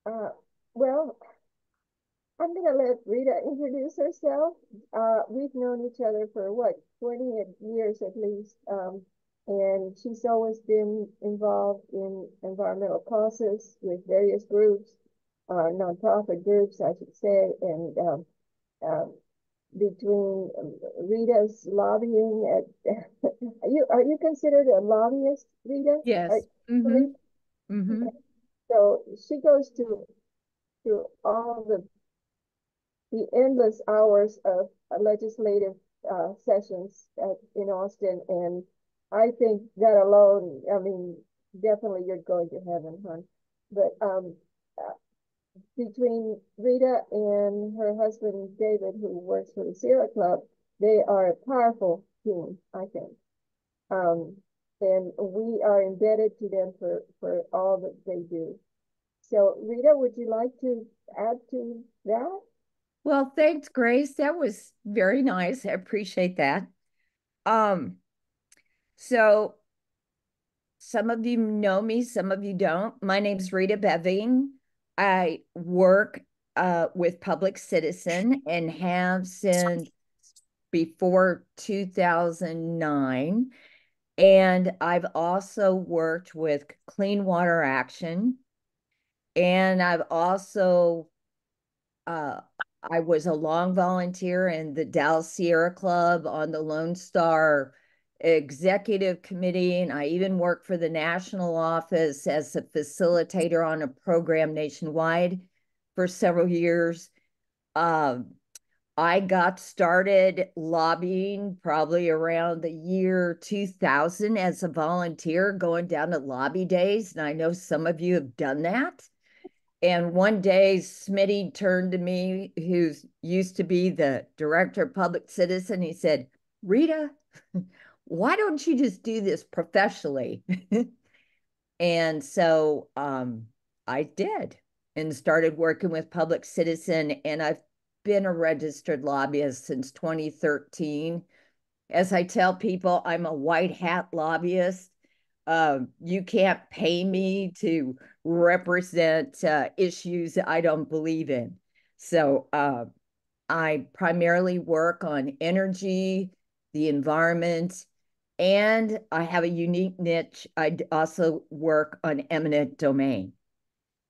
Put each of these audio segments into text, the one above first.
Uh, well, I'm going to let Rita introduce herself. We've known each other for what, 20 years at least. And she's always been involved in environmental causes with various groups, nonprofit groups, I should say. And uh, between Rita's lobbying are you considered a lobbyist, Rita? Yes. Mm-hmm. Mm-hmm. Okay. So she goes to all the endless hours of legislative sessions in Austin, and I think that alone, I mean, definitely you're going to heaven, hon. But uh, between Rita and her husband David, who works for the Sierra Club, they are a powerful team, I think. Um, and we are indebted to them for all that they do. So, Rita, would you like to add to that? Well, thanks, Grace. That was very nice. I appreciate that. Um, so some of you know me, some of you don't. My name's Rita Beving. I work with Public Citizen and have since before 2009. And I've also worked with Clean Water Action. And I've also uh, I was a long volunteer in the Dallas Sierra Club on the Lone Star Executive Committee, and I even worked for the national office as a facilitator on a program nationwide for several years. Um, I got started lobbying probably around the year 2000 as a volunteer, going down to lobby days, and I know some of you have done that. And one day, Smitty turned to me, who used to be the director of public citizen. He said, Rita, why don't you just do this professionally? And so I did and started working with Public Citizen. And I've been a registered lobbyist since 2013. As I tell people, I'm a white hat lobbyist. You can't pay me to represent issues I don't believe in. So I primarily work on energy, the environment, and I have a unique niche. I also work on eminent domain,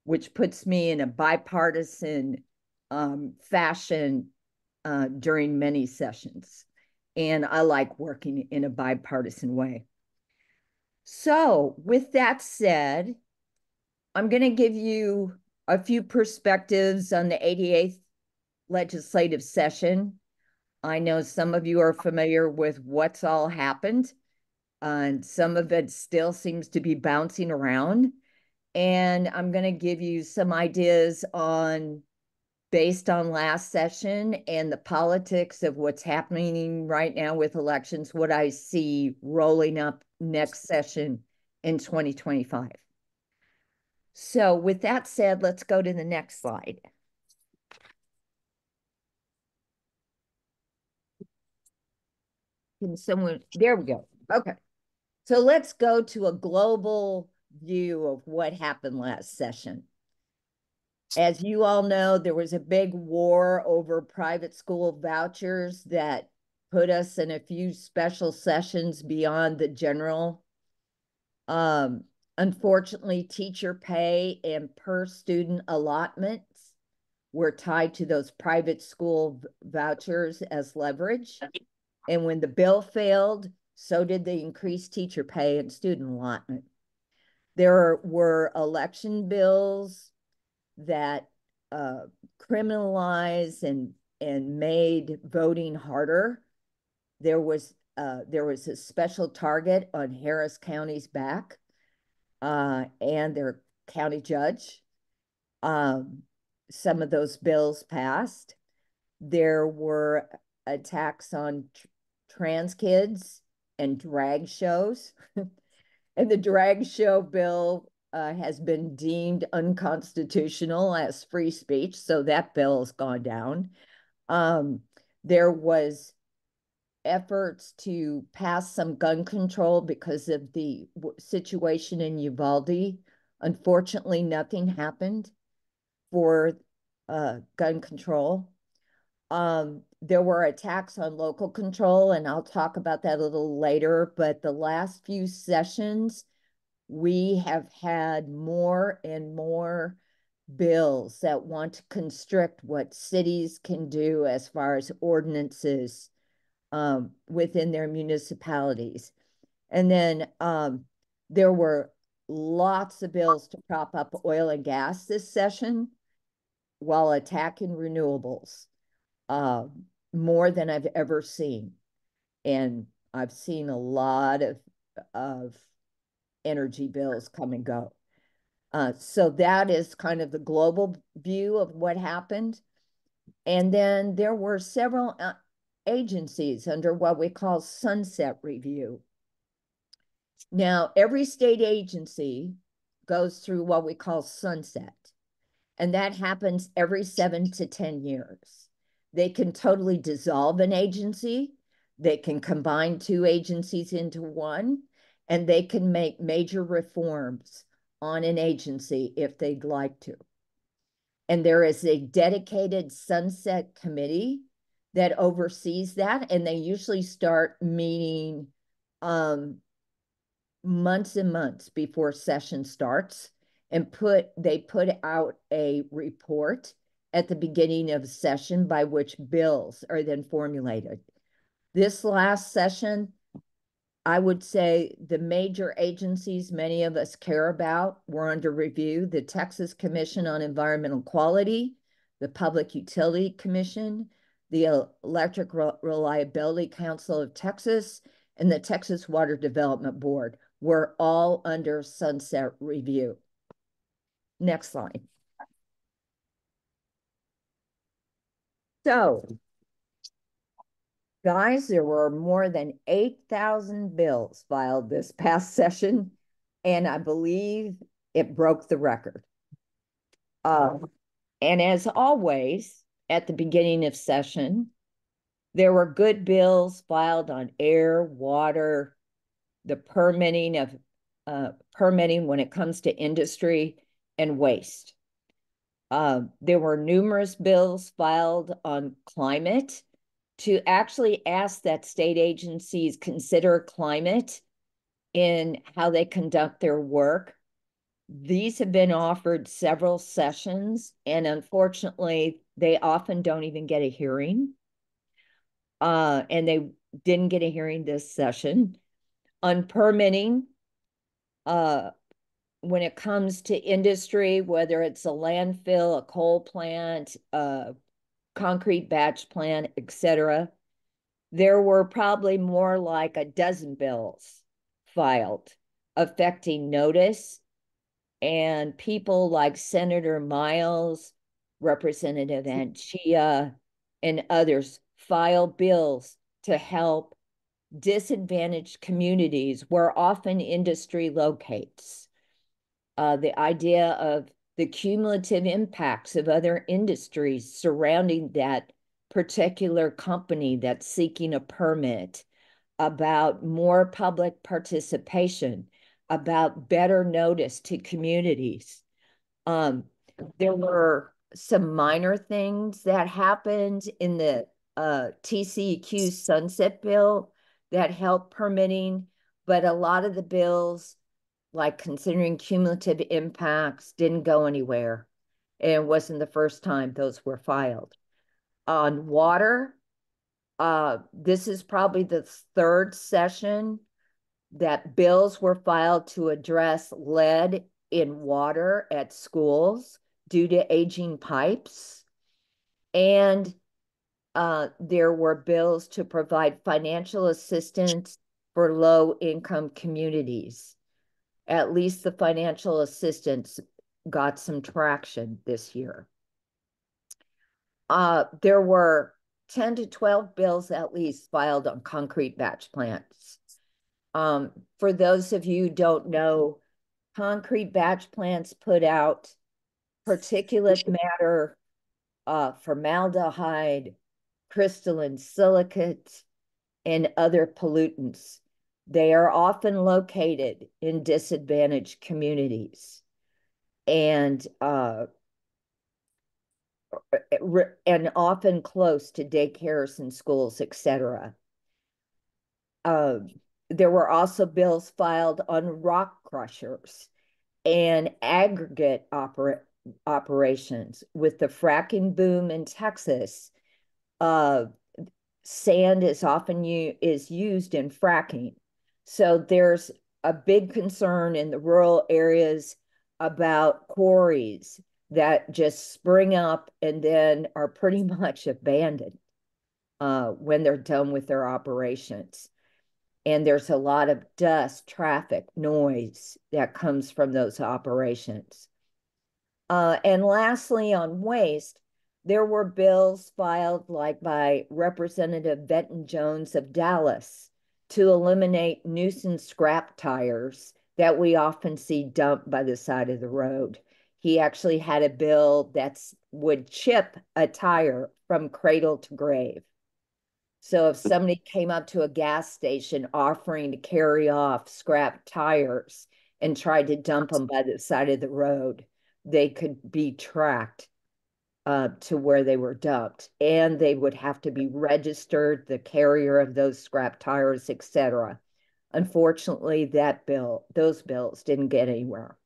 which puts me in a bipartisan fashion during many sessions. And I like working in a bipartisan way. So, with that said, I'm going to give you a few perspectives on the 88th legislative session. I know some of you are familiar with what's all happened, and some of it still seems to be bouncing around. And I'm going to give you some ideas on, based on last session and the politics of what's happening right now with elections, what I see rolling up next session in 2025. So with that said, let's go to the next slide. Can someone, there we go. Okay. So let's go to a global view of what happened last session. As you all know, there was a big war over private school vouchers that put us in a few special sessions beyond the general. Um, Unfortunately, teacher pay and per student allotments were tied to those private school vouchers as leverage. And when the bill failed, so did the increased teacher pay and student allotment. There were election bills that criminalized and made voting harder. There was a special target on Harris County's back and their county judge. Um, some of those bills passed. There were attacks on trans kids and drag shows. And the drag show bill has been deemed unconstitutional as free speech, so that bill has gone down. Um, there was efforts to pass some gun control because of the situation in Uvalde. Unfortunately, nothing happened. for gun control. There were attacks on local control, and I'll talk about that a little later, but the last few sessions, we have had more and more bills that want to constrict what cities can do as far as ordinances within their municipalities. And then there were lots of bills to prop up oil and gas this session while attacking renewables, more than I've ever seen. And I've seen a lot of energy bills come and go. So that is kind of the global view of what happened. And then there were several agencies under what we call sunset review. Now, every state agency goes through what we call sunset, and that happens every 7 to 10 years. They can totally dissolve an agency, they can combine two agencies into one, and they can make major reforms on an agency if they'd like to. And there is a dedicated sunset committee that oversees that, and they usually start meeting months and months before session starts, and they put out a report at the beginning of session by which bills are then formulated. This last session, I would say the major agencies many of us care about were under review: the Texas Commission on Environmental Quality, the Public Utility Commission, the Electric Reliability Council of Texas, and the Texas Water Development Board were all under sunset review. Next slide. So, guys, there were more than 8,000 bills filed this past session, and I believe it broke the record. And as always, at the beginning of session, there were good bills filed on air, water, the permitting when it comes to industry and waste. There were numerous bills filed on climate to actually ask that state agencies consider climate in how they conduct their work. These have been offered several sessions, and unfortunately, they often don't even get a hearing. And they didn't get a hearing this session. On permitting, when it comes to industry, whether it's a landfill, a coal plant, a concrete batch plant, etc., there were probably more like a dozen bills filed affecting notice, and people like Senator Miles, Representative Anchia, and others filed bills to help disadvantaged communities where often industry locates. The idea of the cumulative impacts of other industries surrounding that particular company that's seeking a permit, about more public participation, about better notice to communities. There were some minor things that happened in the TCEQ sunset bill that helped permitting, but a lot of the bills, like considering cumulative impacts, didn't go anywhere. And it wasn't the first time those were filed. On water, this is probably the third session that bills were filed to address lead in water at schools due to aging pipes. And there were bills to provide financial assistance for low-income communities. At least the financial assistance got some traction this year. There were 10 to 12 bills at least filed on concrete batch plants. For those of you who don't know, concrete batch plants put out particulate matter, formaldehyde, crystalline silicate, and other pollutants. They are often located in disadvantaged communities. And and often close to daycares and schools, etc. There were also bills filed on rock crushers and aggregate operations. With the fracking boom in Texas, uh, sand is often is used in fracking. So there's a big concern in the rural areas about quarries that just spring up and then are pretty much abandoned when they're done with their operations. And there's a lot of dust, traffic, noise that comes from those operations. And lastly, on waste, there were bills filed like by Representative Benton Jones of Dallas to eliminate nuisance scrap tires that we often see dumped by the side of the road. He actually had a bill that would chip a tire from cradle to grave. So if somebody came up to a gas station offering to carry off scrap tires and tried to dump them by the side of the road, they could be tracked to where they were dumped, and they would have to be registered, the carrier of those scrap tires, etc. Unfortunately, those bills didn't get anywhere.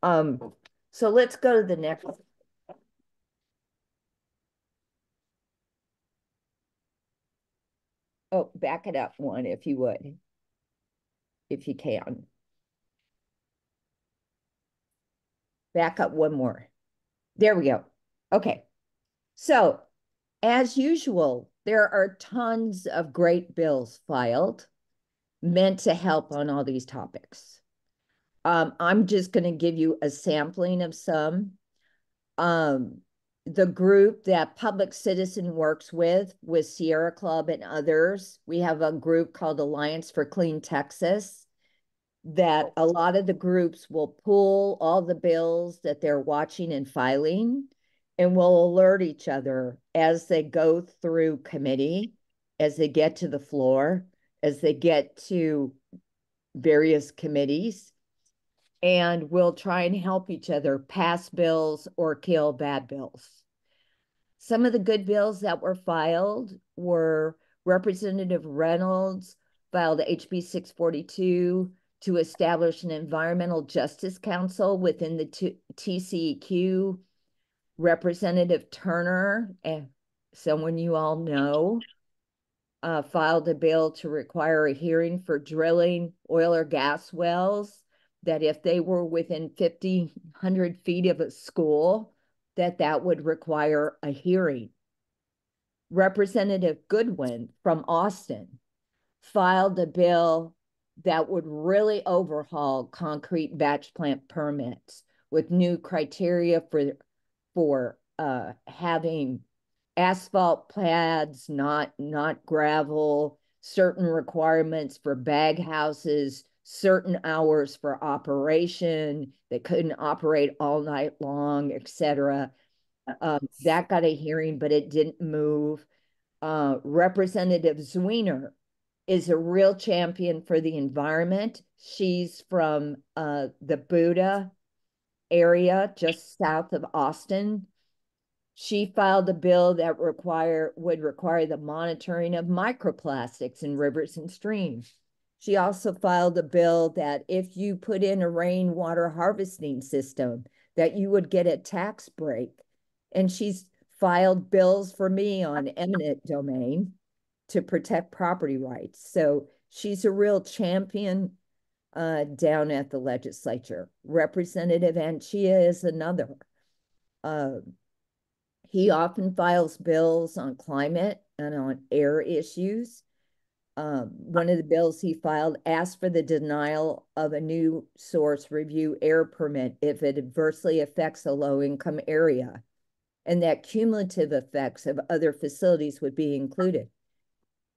So let's go to the next. Oh, back it up one if you would, if you can. Back up one more. There we go. Okay. So, as usual, there are tons of great bills filed meant to help on all these topics. I'm just going to give you a sampling of some. The group that Public Citizen works with Sierra Club and others, we have a group called Alliance for Clean Texas that a lot of the groups will pull all the bills that they're watching and filing and will alert each other as they go through committee, as they get to the floor, as they get to various committees, and we'll try and help each other pass bills or kill bad bills. Some of the good bills that were filed were Representative Reynolds filed HB 642 to establish an Environmental Justice Council within the TCEQ. Representative Turner, someone you all know, filed a bill to require a hearing for drilling oil or gas wells, that if they were within 1,500 feet of a school, that would require a hearing. Representative Goodwin from Austin filed a bill that would really overhaul concrete batch plant permits with new criteria for having asphalt pads, not gravel, certain requirements for bag houses, certain hours for operation. They couldn't operate all night long, etc. That got a hearing, but it didn't move. Representative Zwiener is a real champion for the environment. She's from the Buda area, just south of Austin. She filed a bill that would require the monitoring of microplastics in rivers and streams. She also filed a bill that if you put in a rainwater harvesting system, that you would get a tax break. And she's filed bills for me on eminent domain to protect property rights. So she's a real champion down at the legislature. Representative Anchia is another. He often files bills on climate and on air issues. One of the bills he filed asked for the denial of a new source review air permit if it adversely affects a low-income area, and that cumulative effects of other facilities would be included.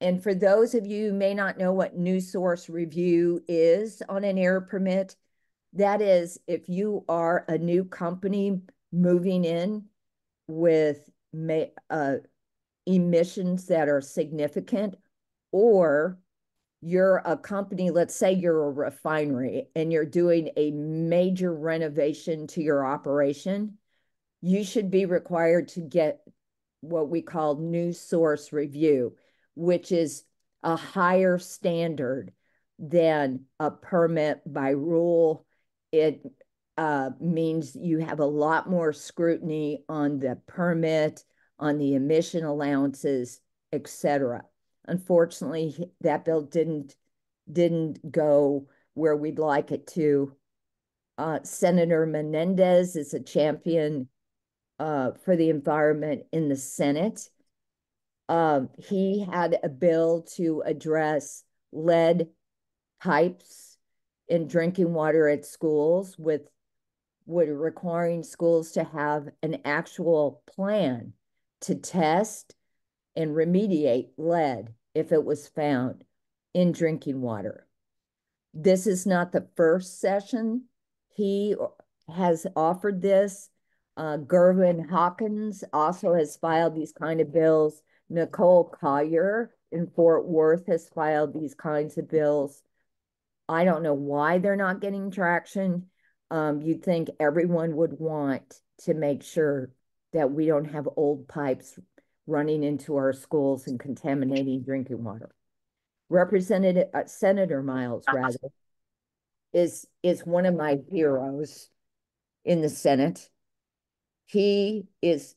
And for those of you who may not know what new source review is on an air permit, that is if you are a new company moving in with emissions that are significant, or you're a company, let's say you're a refinery and you're doing a major renovation to your operation, you should be required to get what we call new source review, which is a higher standard than a permit by rule. It means you have a lot more scrutiny on the permit, on the emission allowances, etc. Unfortunately, that bill didn't go where we'd like it to. Senator Menendez is a champion for the environment in the Senate. He had a bill to address lead pipes in drinking water at schools, with requiring schools to have an actual plan to test and remediate lead if it was found in drinking water. This is not the first session he has offered this. Gervin Hawkins also has filed these kind of bills. Nicole Collier in Fort Worth has filed these kinds of bills. I don't know why they're not getting traction. You'd think everyone would want to make sure that we don't have old pipes running into our schools and contaminating drinking water. Representative Senator Miles, rather, is one of my heroes in the Senate. He is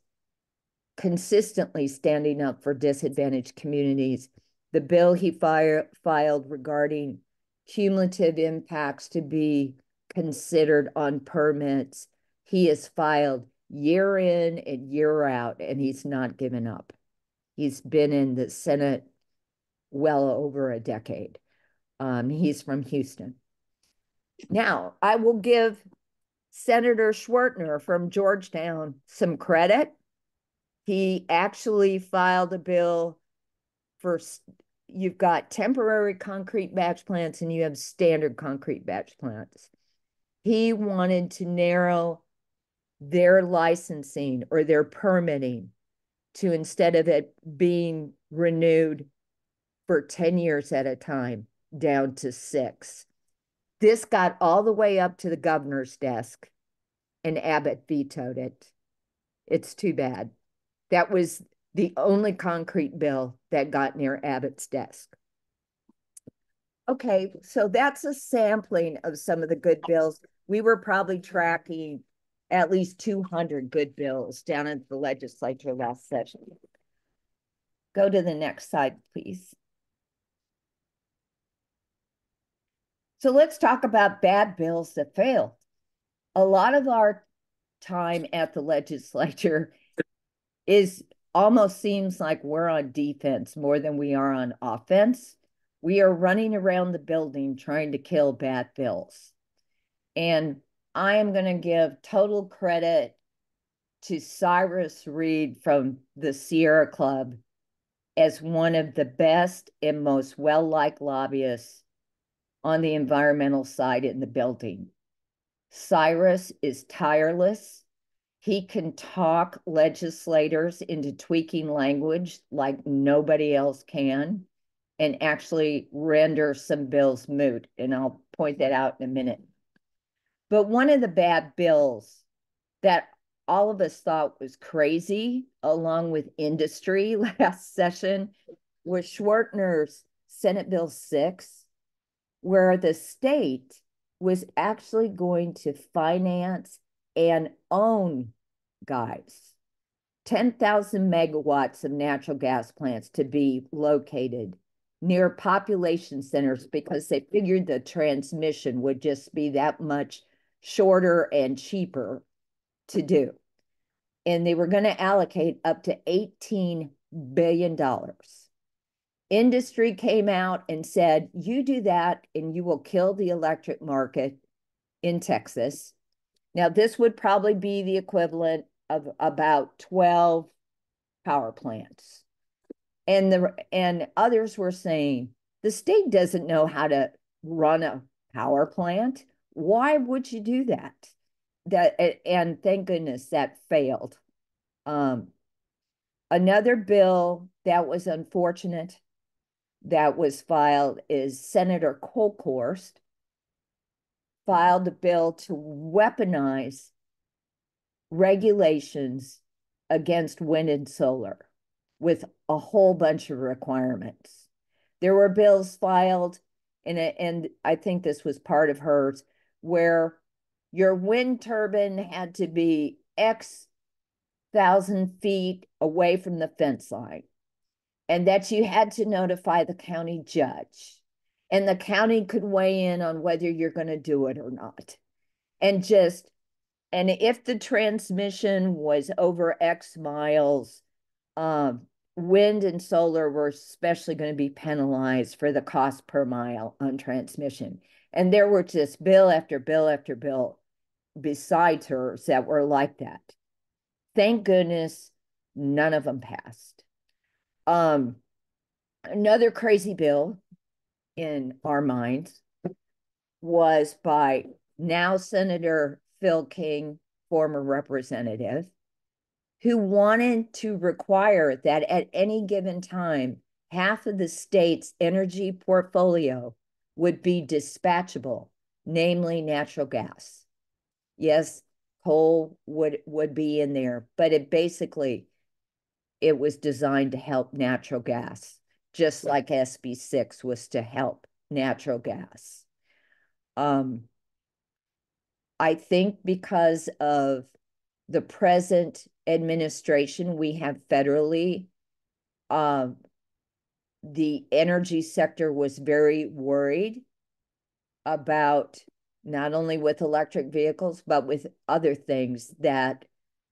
consistently standing up for disadvantaged communities. The bill he filed regarding cumulative impacts to be considered on permits, he has filed year in and year out, and he's not given up. He's been in the Senate well over a decade. He's from Houston. Now, I will give Senator Schwertner from Georgetown some credit. He actually filed a bill for, you've got temporary concrete batch plants and you have standard concrete batch plants. He wanted to narrow their licensing or their permitting to, instead of it being renewed for 10 years at a time, down to 6. This got all the way up to the governor's desk, and Abbott vetoed it. It's too bad. That was the only concrete bill that got near Abbott's desk. Okay, so that's a sampling of some of the good bills. We were probably tracking at least 200 good bills down at the legislature last session. Go to the next slide, please. So let's talk about bad bills that failed. A lot of our time at the legislature almost seems like we're on defense more than we are on offense. We are running around the building trying to kill bad bills. And I am going to give total credit to Cyrus Reed from the Sierra Club as one of the best and most well-liked lobbyists on the environmental side in the building. Cyrus is tireless. He can talk legislators into tweaking language like nobody else can, and actually render some bills moot. And I'll point that out in a minute. But one of the bad bills that all of us thought was crazy, along with industry last session, was Schwertner's Senate Bill 6, where the state was actually going to finance and own, guys, 10,000 megawatts of natural gas plants to be located near population centers, because they figured the transmission would just be that much shorter and cheaper to do. And they were going to allocate up to $18 billion. Industry came out and said, you do that and you will kill the electric market in Texas. Now, this would probably be the equivalent of about 12 power plants. And others were saying, the state doesn't know how to run a power plant. Why would you do that? And thank goodness that failed. Another bill that was unfortunate that was filed is Senator Kolkhorst filed a bill to weaponize regulations against wind and solar with a whole bunch of requirements. There were bills filed, and I think this was part of hers, where your wind turbine had to be X thousand feet away from the fence line, and that you had to notify the county judge. And the county could weigh in on whether you're going to do it or not. And if the transmission was over X miles, wind and solar were especially going to be penalized for the cost per mile on transmission. And there were just bill after bill after bill besides hers that were like that. Thank goodness none of them passed. Another crazy bill in our minds was by now Senator Phil King, former representative, who wanted to require that at any given time, half of the state's energy portfolio would be dispatchable, namely natural gas. Yes, coal would be in there, but it was designed to help natural gas, just like SB 6 was to help natural gas. I think because of the present administration we have federally, the energy sector was very worried about not only with electric vehicles, but with other things that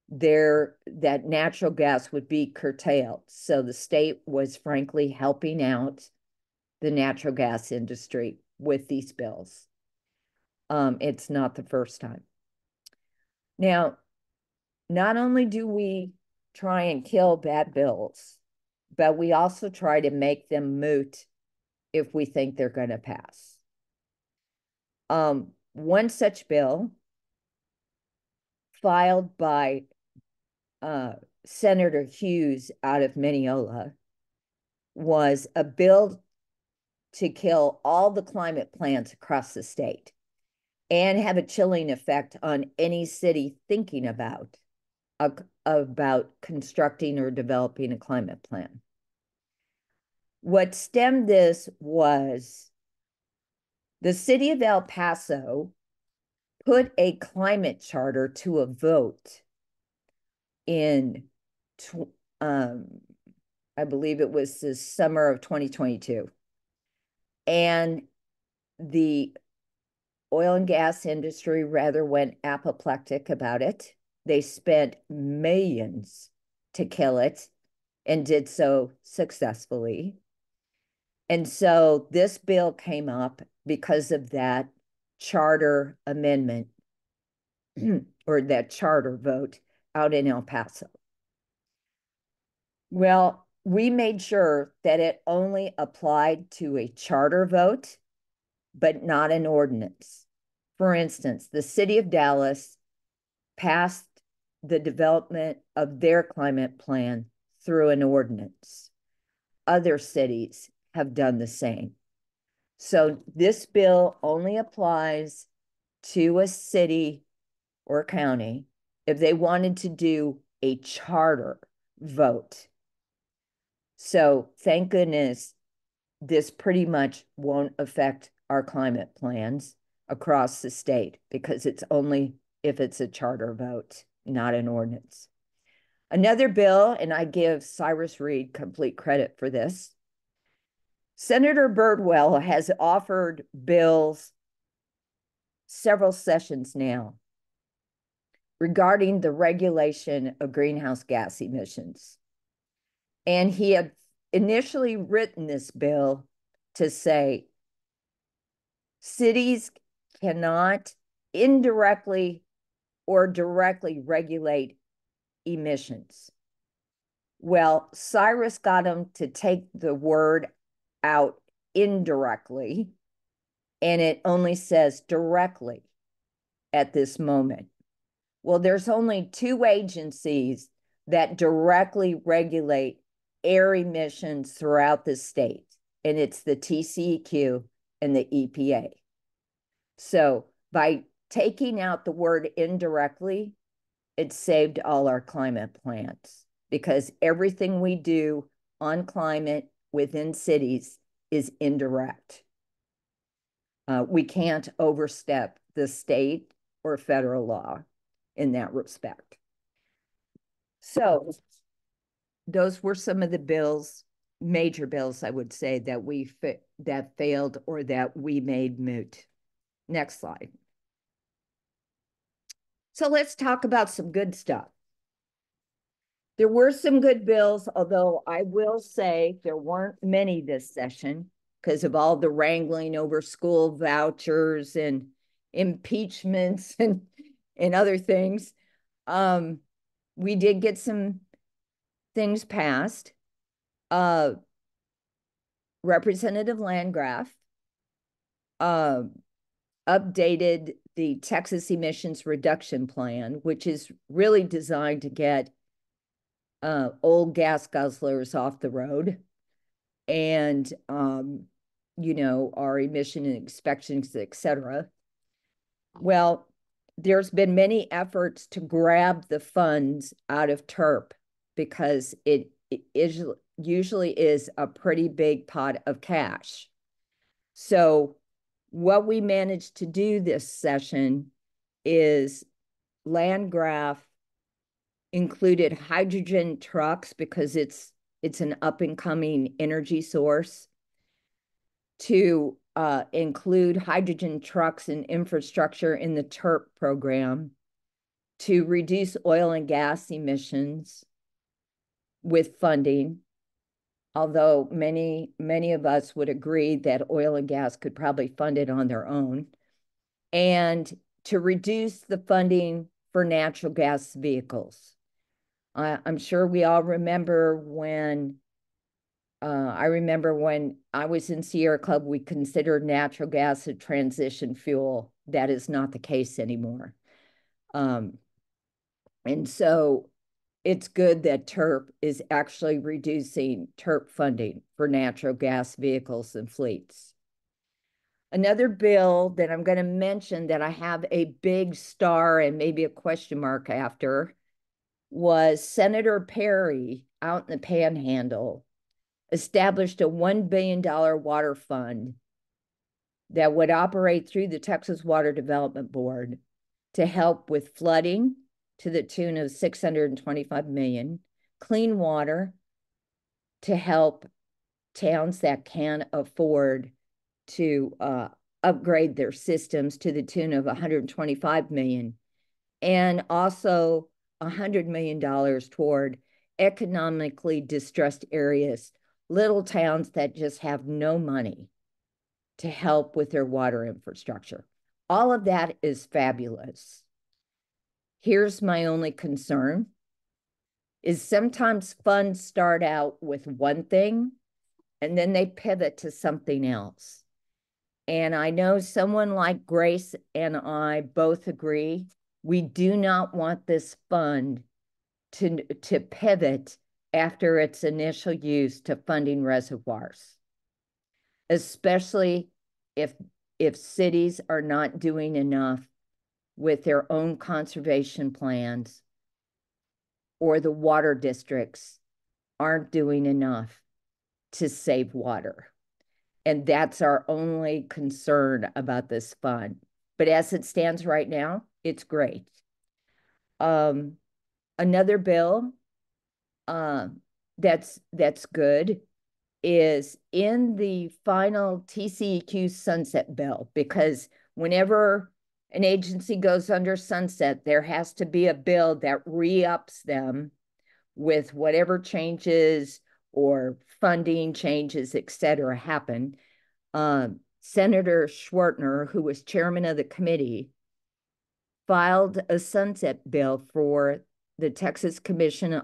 natural gas would be curtailed. So the state was frankly helping out the natural gas industry with these bills. It's not the first time. Now, not only do we try and kill bad bills, but we also try to make them moot if we think they're going to pass. One such bill filed by Senator Hughes out of Mineola was a bill to kill all the climate plants across the state and have a chilling effect on any city thinking about constructing or developing a climate plan. What stemmed this was the city of El Paso put a climate charter to a vote in, I believe it was the summer of 2022. And the oil and gas industry rather went apoplectic about it. They spent millions to kill it and did so successfully. And so this bill came up because of that charter amendment or that charter vote out in El Paso. Well, we made sure that it only applied to a charter vote, but not an ordinance. For instance, the city of Dallas passed the development of their climate plan through an ordinance. Other cities have done the same. So this bill only applies to a city or county if they wanted to do a charter vote. So thank goodness this pretty much won't affect our climate plans across the state because it's only if it's a charter vote, not an ordinance. Another bill, and I give Cyrus Reed complete credit for this, Senator Birdwell has offered bills several sessions now regarding the regulation of greenhouse gas emissions. And he had initially written this bill to say cities cannot indirectly or directly regulate emissions. Well, Cyrus got him to take the word out indirectly, and it only says directly at this moment. Well, there's only two agencies that directly regulate air emissions throughout the state, and it's the TCEQ and the EPA. So by taking out the word indirectly, it saved all our climate plans because everything we do on climate within cities is indirect. We can't overstep the state or federal law in that respect. So those were some of the bills, major bills, I would say, that failed or that we made moot. Next slide. So let's talk about some good stuff. There were some good bills, although I will say there weren't many this session because of all the wrangling over school vouchers and impeachments and other things. We did get some things passed. Representative Landgraf updated the Texas Emissions Reduction Plan, which is really designed to get old gas guzzlers off the road and, our emission inspections, et cetera. Well, there's been many efforts to grab the funds out of TERP because it usually is a pretty big pot of cash. So what we managed to do this session is Landgraf included hydrogen trucks because it's an up and coming energy source, to include hydrogen trucks and infrastructure in the TERP program, to reduce oil and gas emissions with funding, although many of us would agree that oil and gas could probably fund it on their own, and to reduce the funding for natural gas vehicles. I'm sure we all remember when I was in Sierra Club, we considered natural gas a transition fuel. That is not the case anymore. And so it's good that TERP is actually reducing TERP funding for natural gas vehicles and fleets. Another bill that I'm going to mention that I have a big star and maybe a question mark after was Senator Perry out in the Panhandle established a $1 billion water fund that would operate through the Texas Water Development Board to help with flooding to the tune of $625 million, clean water to help towns that can afford to upgrade their systems to the tune of $125 million, and also $100 million toward economically distressed areas, little towns that just have no money to help with their water infrastructure. All of that is fabulous. Here's my only concern is sometimes funds start out with one thing and then they pivot to something else. And I know someone like Grace and I both agree we do not want this fund to pivot after its initial use to funding reservoirs, especially if cities are not doing enough with their own conservation plans or the water districts aren't doing enough to save water. And that's our only concern about this fund. But as it stands right now, it's great. Another bill that's good is in the final TCEQ sunset bill, because whenever an agency goes under sunset, there has to be a bill that re-ups them with whatever changes or funding changes, et cetera, happen. Senator Schwartner, who was chairman of the committee, filed a sunset bill for the Texas Commission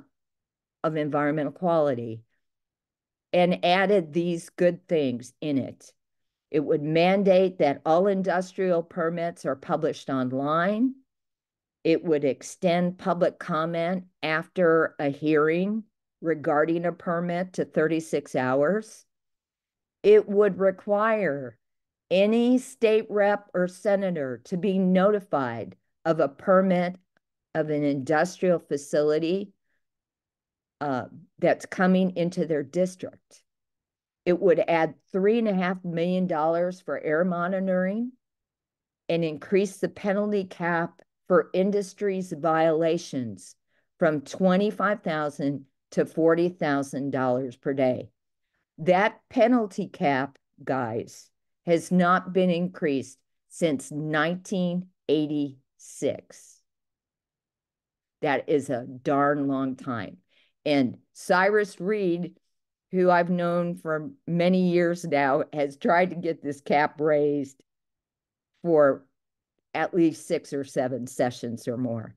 of Environmental Quality and added these good things in it. It would mandate that all industrial permits are published online. It would extend public comment after a hearing regarding a permit to 36 hours. It would require any state rep or senator to be notified of a permit of an industrial facility that's coming into their district. It would add $3.5 million for air monitoring and increase the penalty cap for industry's violations from $25,000 to $40,000 per day. That penalty cap, guys, has not been increased since 1986. That is a darn long time. And Cyrus Reed, who I've known for many years now, has tried to get this cap raised for at least 6 or 7 sessions or more.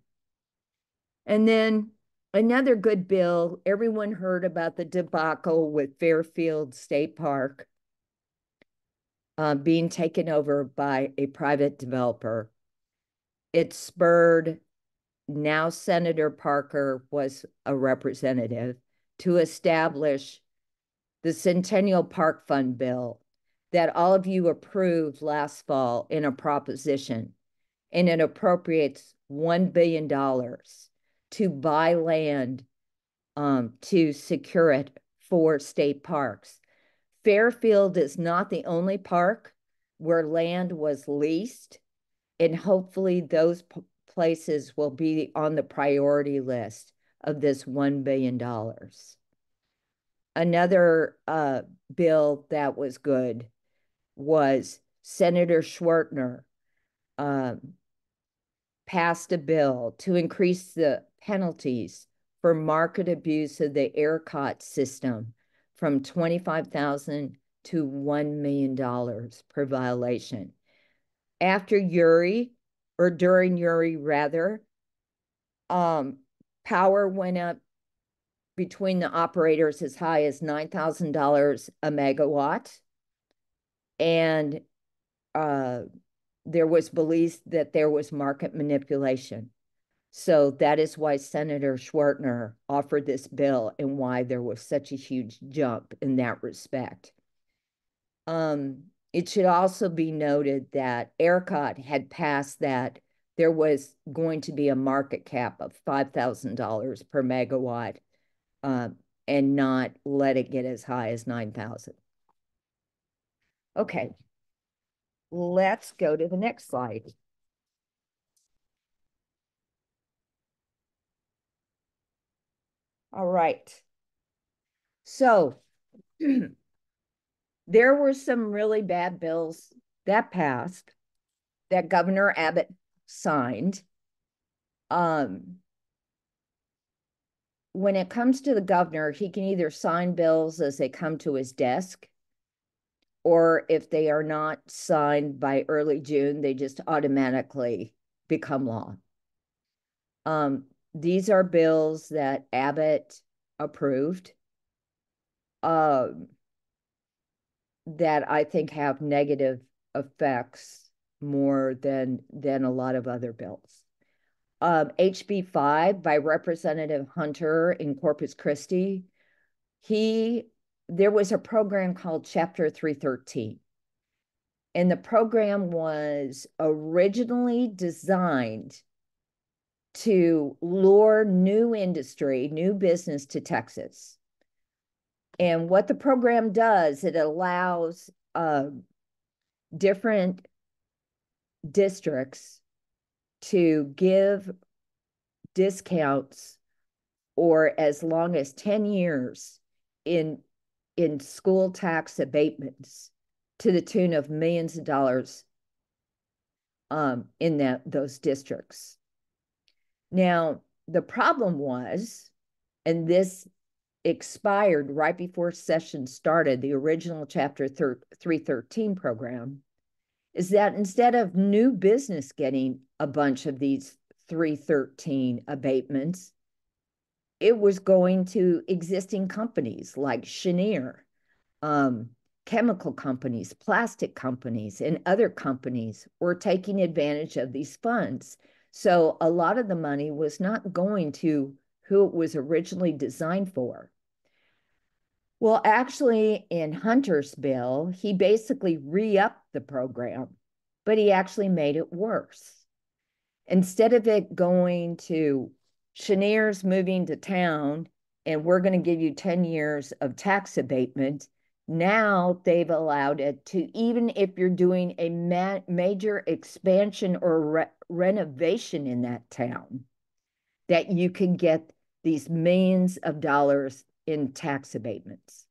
And then another good bill, everyone heard about the debacle with Fairfield State Park being taken over by a private developer. It spurred, now Senator Parker was a representative, to establish the Centennial Park Fund bill that all of you approved last fall in a proposition, and it appropriates $1 billion to buy land to secure it for state parks. Fairfield is not the only park where land was leased, and hopefully those places will be on the priority list of this $1 billion. Another bill that was good was Senator Schwertner passed a bill to increase the penalties for market abuse of the ERCOT system from $25,000 to $1 million per violation. After Uri, or during Uri rather, power went up between the operators as high as $9,000 a megawatt. And there was belief that there was market manipulation. So that is why Senator Schwertner offered this bill and why there was such a huge jump in that respect. It should also be noted that ERCOT had passed that there was going to be a market cap of $5,000 per megawatt and not let it get as high as 9,000. Okay, let's go to the next slide. All right. So there were some really bad bills that passed that Governor Abbott signed. When it comes to the governor, he can either sign bills as they come to his desk, or if they are not signed by early June, they just automatically become law. These are bills that Abbott approved that I think have negative effects more than a lot of other bills. HB 5 by Representative Hunter in Corpus Christi, there was a program called Chapter 313. And the program was originally designed to lure new industry, new business to Texas. And what the program does, it allows different districts to give discounts or as long as 10 years in school tax abatements to the tune of millions of dollars in those districts. Now, the problem was, and this expired right before session started, the original Chapter 313 program, is that instead of new business getting a bunch of these 313 abatements, it was going to existing companies like Cheniere, chemical companies, plastic companies, and other companies were taking advantage of these funds. So a lot of the money was not going to who it was originally designed for. Well, actually, in Hunter's bill, he basically re-upped the program, but he actually made it worse. instead of it going to Cheniere's moving to town and we're going to give you 10 years of tax abatement, now they've allowed it to, even if you're doing a major expansion or renovation in that town, that you can get these millions of dollars in tax abatements.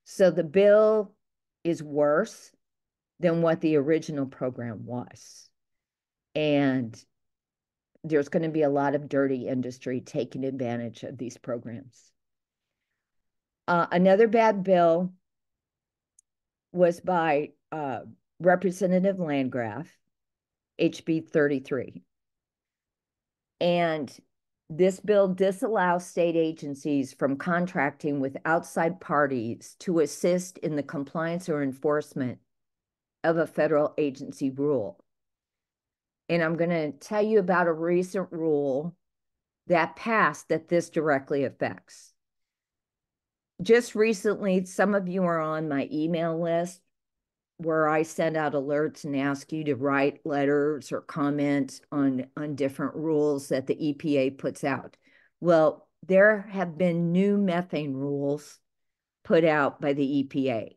So the bill is worse than what the original program was. And there's going to be a lot of dirty industry taking advantage of these programs. Another bad bill was by Representative Landgraf, HB 33. And this bill disallows state agencies from contracting with outside parties to assist in the compliance or enforcement of a federal agency rule. And I'm going to tell you about a recent rule that passed that this directly affects. Just recently, some of you are on my email list where I send out alerts and ask you to write letters or comment on different rules that the EPA puts out. Well, there have been new methane rules put out by the EPA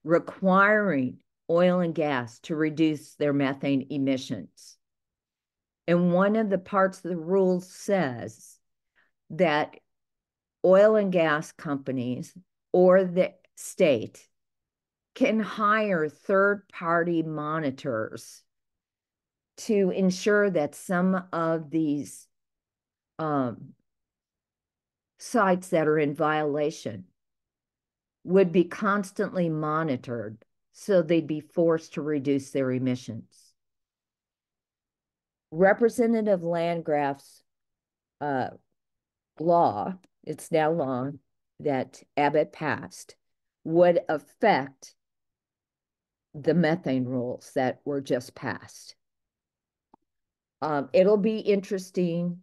requiring oil and gas to reduce their methane emissions. And one of the parts of the rules says that oil and gas companies or the state can hire third-party monitors to ensure that some of these sites that are in violation would be constantly monitored so they'd be forced to reduce their emissions. Representative Landgraf's law, it's now law that Abbott passed, would affect the methane rules that were just passed. It'll be interesting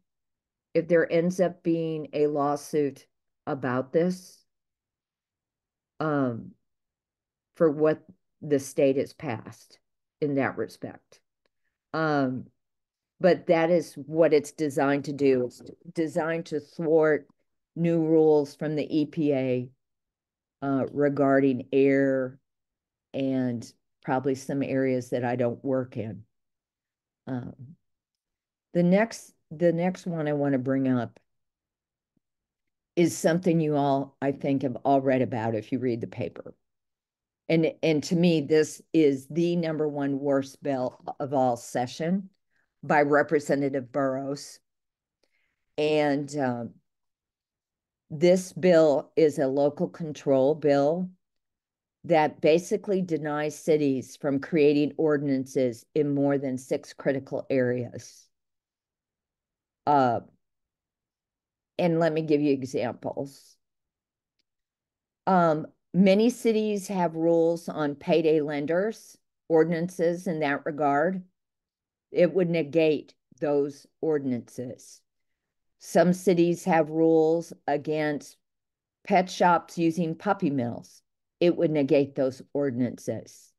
if there ends up being a lawsuit about this for what the state has passed in that respect. But that is what it's designed to do. It's designed to thwart new rules from the EPA regarding air and probably some areas that I don't work in. The next one I want to bring up is something you all, I think, have all read about if you read the paper. And to me, this is the #1 worst bill of all session by Representative Burrows. And this bill is a local control bill that basically denies cities from creating ordinances in more than 6 critical areas. And let me give you examples. Many cities have rules on payday lenders, ordinances in that regard. It would negate those ordinances. Some cities have rules against pet shops using puppy mills. It would negate those ordinances.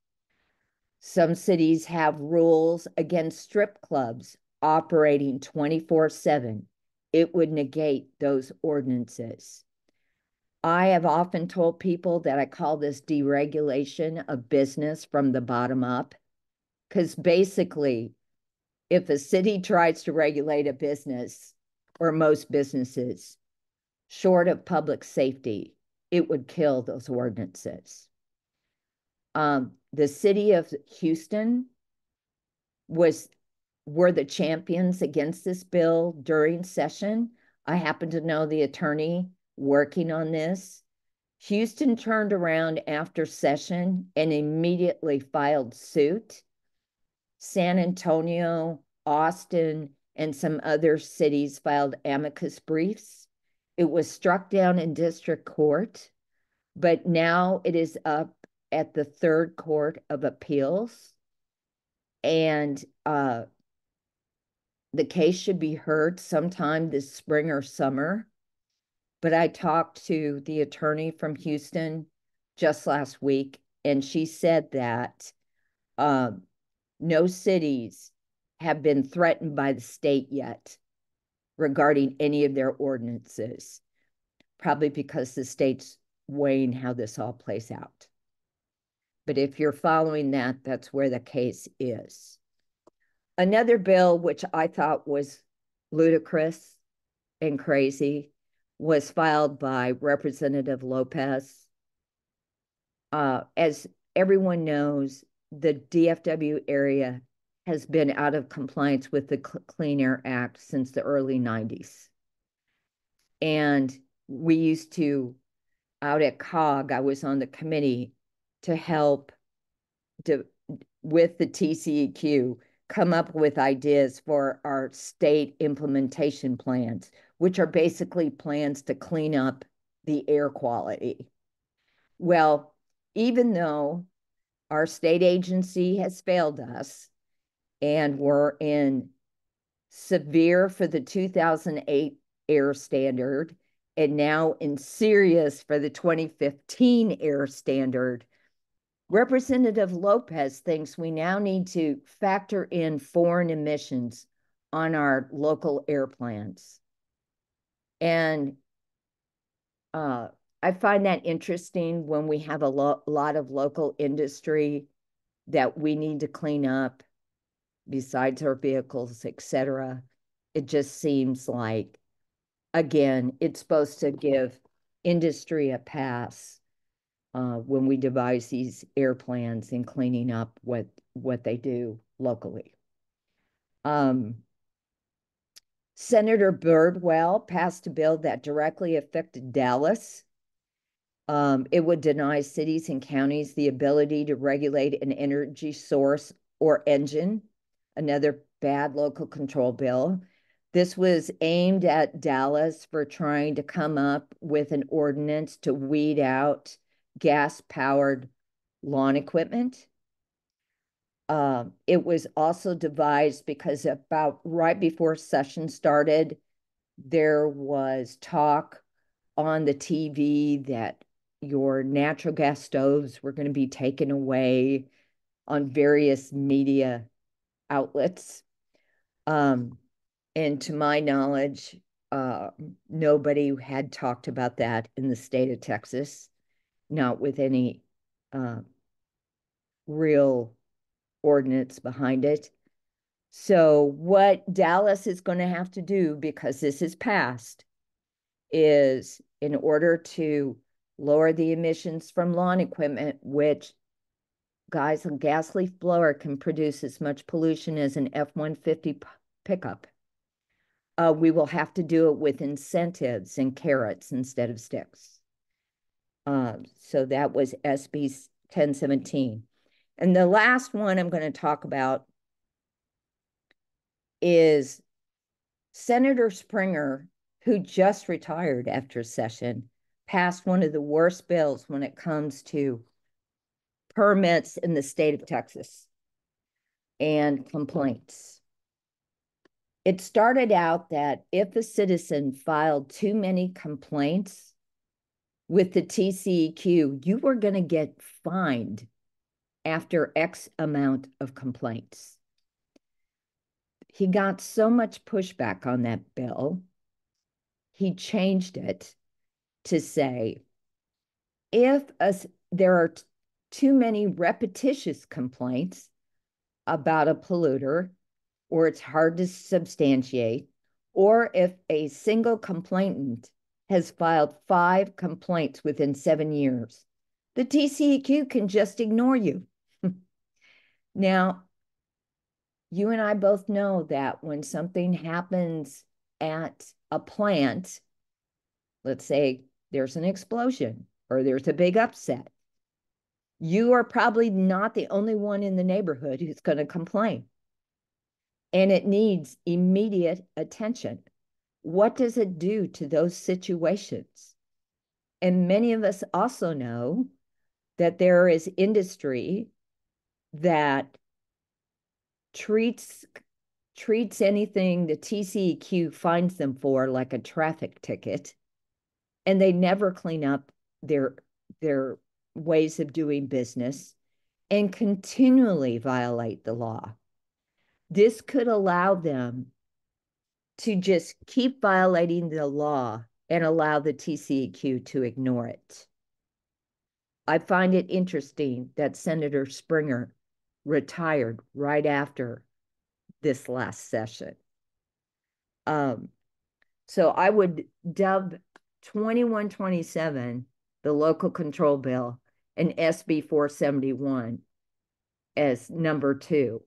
Some cities have rules against strip clubs operating 24/7. It would negate those ordinances. I have often told people that I call this deregulation of business from the bottom up, because basically, if a city tries to regulate a business, or most businesses, short of public safety, it would kill those ordinances. The city of Houston were the champions against this bill during session. I happen to know the attorney working on this. Houston turned around after session and immediately filed suit. San Antonio, Austin, and some other cities filed amicus briefs. It was struck down in district court, but now it is up at the 3rd Court of Appeals. And the case should be heard sometime this spring or summer. But I talked to the attorney from Houston just last week, and she said that no cities have been threatened by the state yet regarding any of their ordinances, probably because the state's weighing how this all plays out. But if you're following that, that's where the case is. Another bill, which I thought was ludicrous and crazy, was filed by Representative Lopez. As everyone knows, the DFW area has been out of compliance with the Clean Air Act since the early 90s. And we used to, out at COG, I was on the committee to help with the TCEQ come up with ideas for our state implementation plans, which are basically plans to clean up the air quality. Well, even though our state agency has failed us and we're in severe for the 2008 air standard and now in serious for the 2015 air standard, Representative Lopez thinks we now need to factor in foreign emissions on our local air plans. And I find that interesting when we have a lot of local industry that we need to clean up besides our vehicles, et cetera. It just seems like, again, it's supposed to give industry a pass when we devise these air plans and cleaning up what they do locally. Senator Birdwell passed a bill that directly affected Dallas. It would deny cities and counties the ability to regulate an energy source or engine, another bad local control bill. This was aimed at Dallas for trying to come up with an ordinance to weed out gas-powered lawn equipment. It was also devised because about right before session started, there was talk on the TV that your natural gas stoves were going to be taken away on various media outlets. And to my knowledge, nobody had talked about that in the state of Texas, not with any real ordinance behind it. So what Dallas is going to have to do, because this is passed, is in order to lower the emissions from lawn equipment, which, guys, a gas leaf blower can produce as much pollution as an F-150 pickup. We will have to do it with incentives and carrots instead of sticks. So that was SB 1017. And the last one I'm going to talk about is Senator Springer, who just retired after session, passed one of the worst bills when it comes to permits in the state of Texas and complaints. It started out that if a citizen filed too many complaints with the TCEQ, you were going to get fined after X amount of complaints. He got so much pushback on that bill, he changed it to say, if there are too many repetitious complaints about a polluter, or it's hard to substantiate, or if a single complainant has filed 5 complaints within 7 years, the TCEQ can just ignore you. Now, you and I both know that when something happens at a plant, let's say there's an explosion or there's a big upset, you are probably not the only one in the neighborhood who's going to complain. And it needs immediate attention. What does it do to those situations? And many of us also know that there is industry that treats anything the TCEQ finds them for like a traffic ticket, and they never clean up their ways of doing business and continually violate the law. This could allow them to just keep violating the law and allow the TCEQ to ignore it. I find it interesting that Senator Springer retired right after this last session. So I would dub 2127, the local control bill, and SB 471 as number 2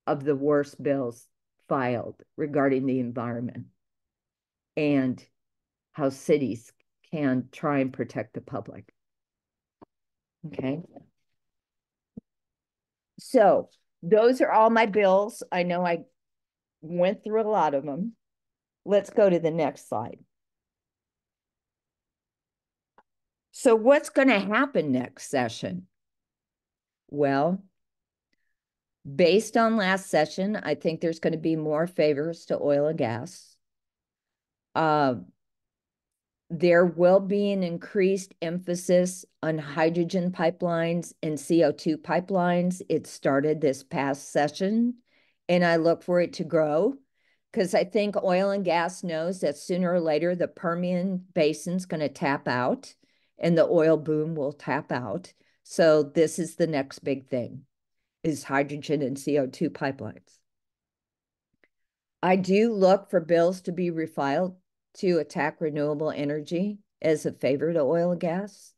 of the worst bills filed regarding the environment and how cities can try and protect the public. Okay. So those are all my bills. I know I went through a lot of them. Let's go to the next slide. So what's going to happen next session? Well, based on last session, I think there's going to be more favors to oil and gas. There will be an increased emphasis on hydrogen pipelines and CO2 pipelines. It started this past session, and I look for it to grow because I think oil and gas knows that sooner or later the Permian Basin's going to tap out and the oil boom will tap out. So this is the next big thing, is hydrogen and CO2 pipelines. I do look for bills to be refiled to attack renewable energy as a favor to oil and gas.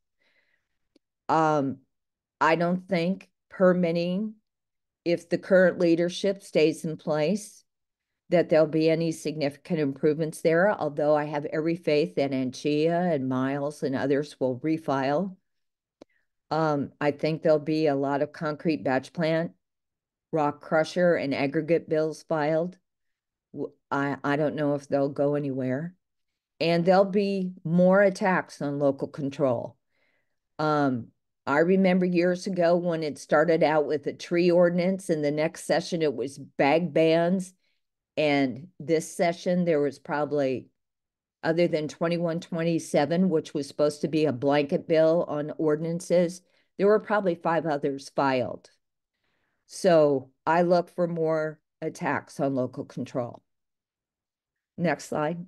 I don't think permitting, if the current leadership stays in place, that there'll be any significant improvements there, although I have every faith that Anchia and Miles and others will refile. I think there'll be a lot of concrete batch plant, rock crusher, and aggregate bills filed. I don't know if they'll go anywhere. And there'll be more attacks on local control. I remember years ago when it started out with a tree ordinance, and the next session it was bag bans. And this session, there was probably, other than 2127, which was supposed to be a blanket bill on ordinances, there were probably 5 others filed. So I look for more attacks on local control. Next slide.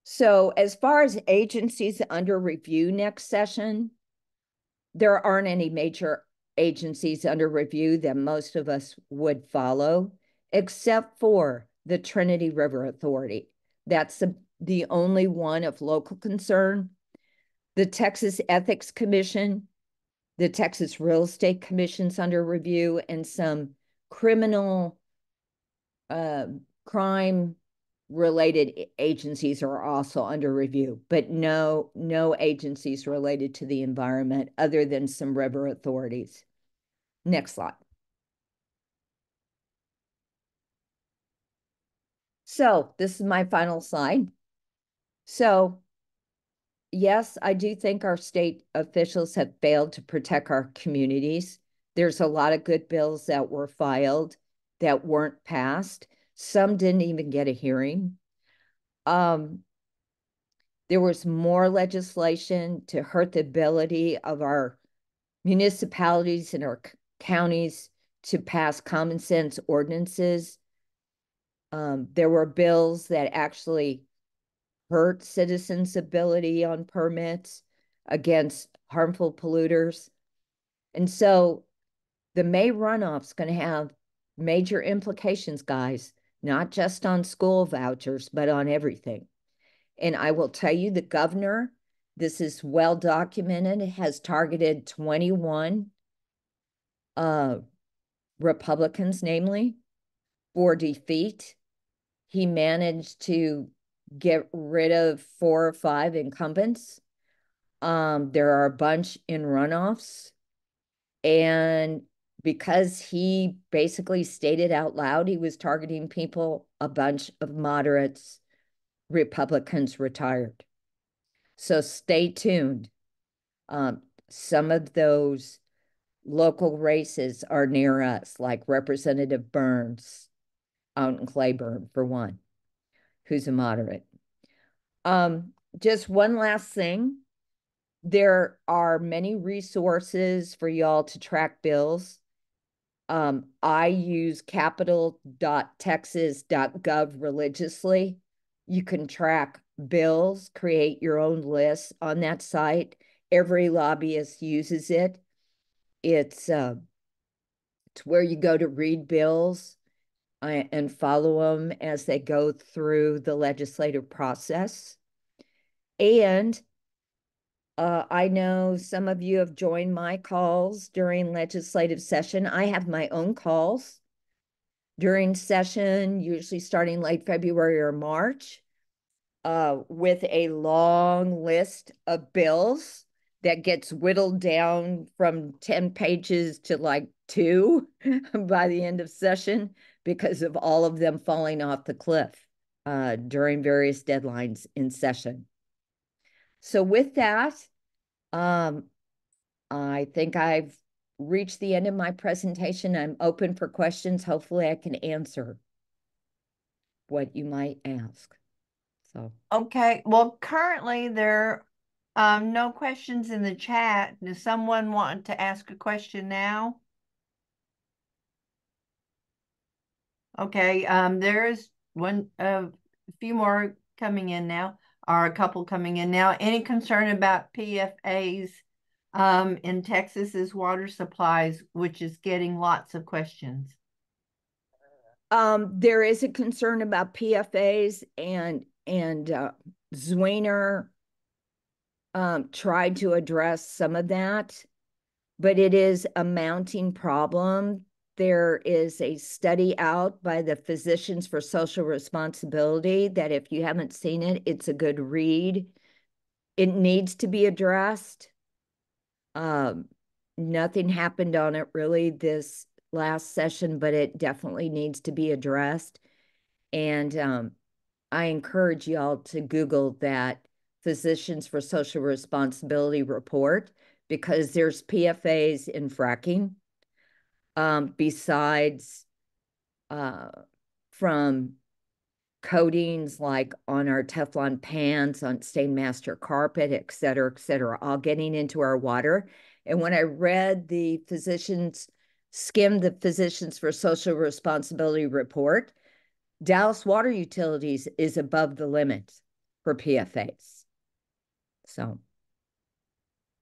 So as far as agencies under review next session, there aren't any major agencies under review that most of us would follow, except for the Trinity River Authority. That's the only one of local concern. The Texas Ethics Commission, the Texas Real Estate Commission's under review, and some criminal crime related agencies are also under review, but no agencies related to the environment other than some river authorities. Next slide. So this is my final slide. So yes, I do think our state officials have failed to protect our communities. There's a lot of good bills that were filed that weren't passed. Some didn't even get a hearing. There was more legislation to hurt the ability of our municipalities and our counties to pass common sense ordinances. There were bills that actually hurt citizens' ability on permits against harmful polluters. And so the May runoff's going to have major implications, guys, not just on school vouchers, but on everything. And I will tell you, the governor, this is well documented, has targeted 21 Republicans, namely, for defeat. He managed to get rid of 4 or 5 incumbents. There are a bunch in runoffs. And because he basically stated out loud he was targeting people, a bunch of moderates, Republicans retired. So stay tuned. Some of those local races are near us, like Representative Burns out in Claiborne, for one, who's a moderate. Just one last thing. There are many resources for y'all to track bills. I use capital.texas.gov religiously. You can track bills, create your own lists on that site. Every lobbyist uses it. It's where you go to read bills and follow them as they go through the legislative process. And I know some of you have joined my calls during legislative session. I have my own calls during session, usually starting late February or March, with a long list of bills that gets whittled down from 10 pages to like 2 by the end of session because of all of them falling off the cliff during various deadlines in session. So with that, I think I've reached the end of my presentation. I'm open for questions. Hopefully I can answer what you might ask. So, Okay, well, currently there are no questions in the chat. Does someone want to ask a question now? Okay, there is a few more coming in now, or a couple coming in now. Any concern about PFAs in Texas's water supplies, which is getting lots of questions? there is a concern about PFAs and Zwiener tried to address some of that, but it is a mounting problem. There is a study out by the Physicians for Social Responsibility that if you haven't seen it, it's a good read. It needs to be addressed. Nothing happened on it really this last session, but it definitely needs to be addressed. And I encourage y'all to Google that Physicians for Social Responsibility report because there's PFAs in fracking. Besides from coatings like on our Teflon pans, on Stainmaster carpet, et cetera, all getting into our water. And when I read skimmed the Physicians for Social Responsibility report, Dallas Water Utilities is above the limit for PFAS. So.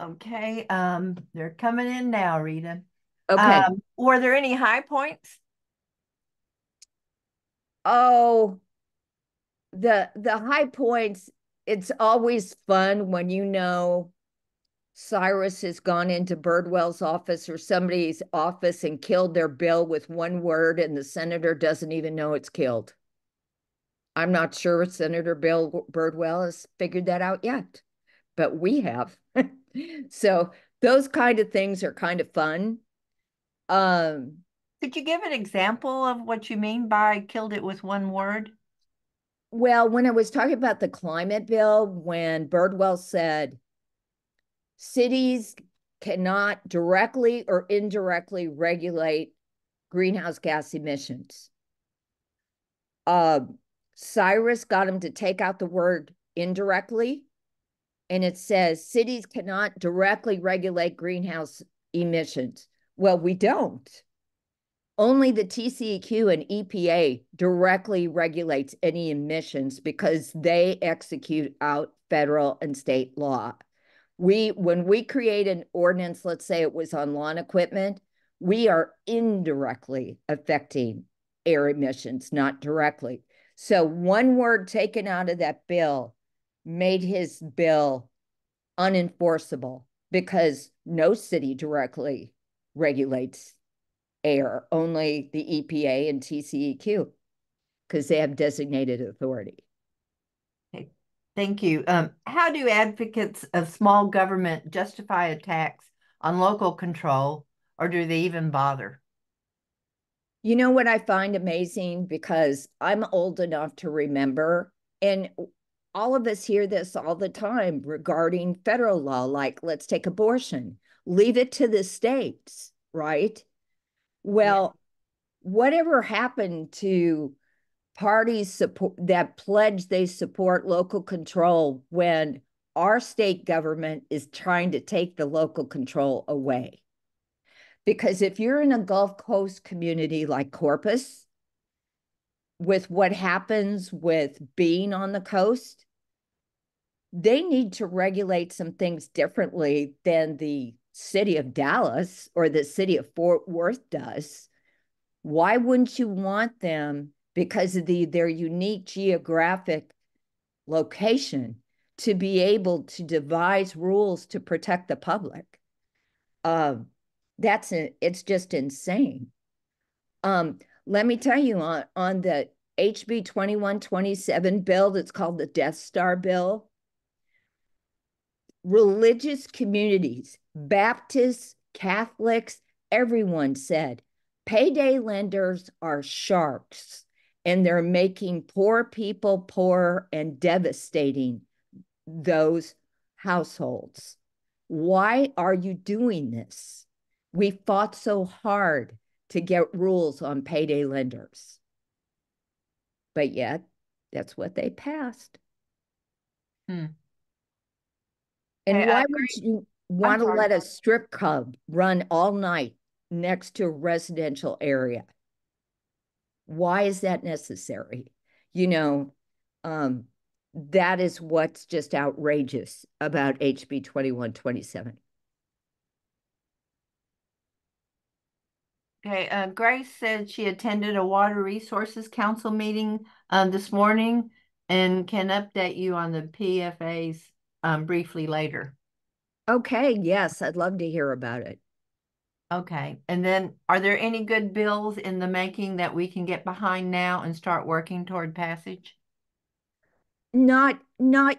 Okay, they're coming in now, Rita. Okay. Were there any high points? Oh, the high points, it's always fun when you know Cyrus has gone into Birdwell's office or somebody's office and killed their bill with one word and the senator doesn't even know it's killed. I'm not sure Senator Bill Birdwell has figured that out yet, but we have. So those kind of things are kind of fun. Could you give an example of what you mean by killed it with one word? Well, when I was talking about the climate bill, when Birdwell said cities cannot directly or indirectly regulate greenhouse gas emissions. Cyrus got him to take out the word indirectly, and it says cities cannot directly regulate greenhouse emissions. Well, we don't. Only the TCEQ and EPA directly regulates any emissions because they execute out federal and state law. When we create an ordinance, let's say it was on lawn equipment, we are indirectly affecting air emissions, not directly. So one word taken out of that bill made his bill unenforceable because no city directly regulates air, only the EPA and TCEQ because they have designated authority. Okay, thank you. How do advocates of small government justify attacks on local control, or do they even bother? You know what I find amazing because I'm old enough to remember, and all of us hear this all the time regarding federal law, like let's take abortion, leave it to the states, right? Well, whatever happened to parties support that pledge they support local control when our state government is trying to take the local control away. Because if you're in a Gulf Coast community like Corpus, with what happens with being on the coast, they need to regulate some things differently than the city of Dallas or the city of Fort Worth does. Why wouldn't you want them, because of their unique geographic location, to be able to devise rules to protect the public? It's just insane. Let me tell you, on the HB 2127 bill that's called the Death Star bill, religious communities, Baptists, Catholics, everyone said payday lenders are sharks and they're making poor people poorer and devastating those households. Why are you doing this? We fought so hard to get rules on payday lenders, but yet that's what they passed. And Okay, why would you want to let a strip club run all night next to a residential area? Why is that necessary? You know, that is what's just outrageous about HB 2127. Okay, Grace said she attended a Water Resources Council meeting this morning and can update you on the PFAs briefly later. Okay, yes, I'd love to hear about it. Okay, and then are there any good bills in the making that we can get behind now and start working toward passage? Not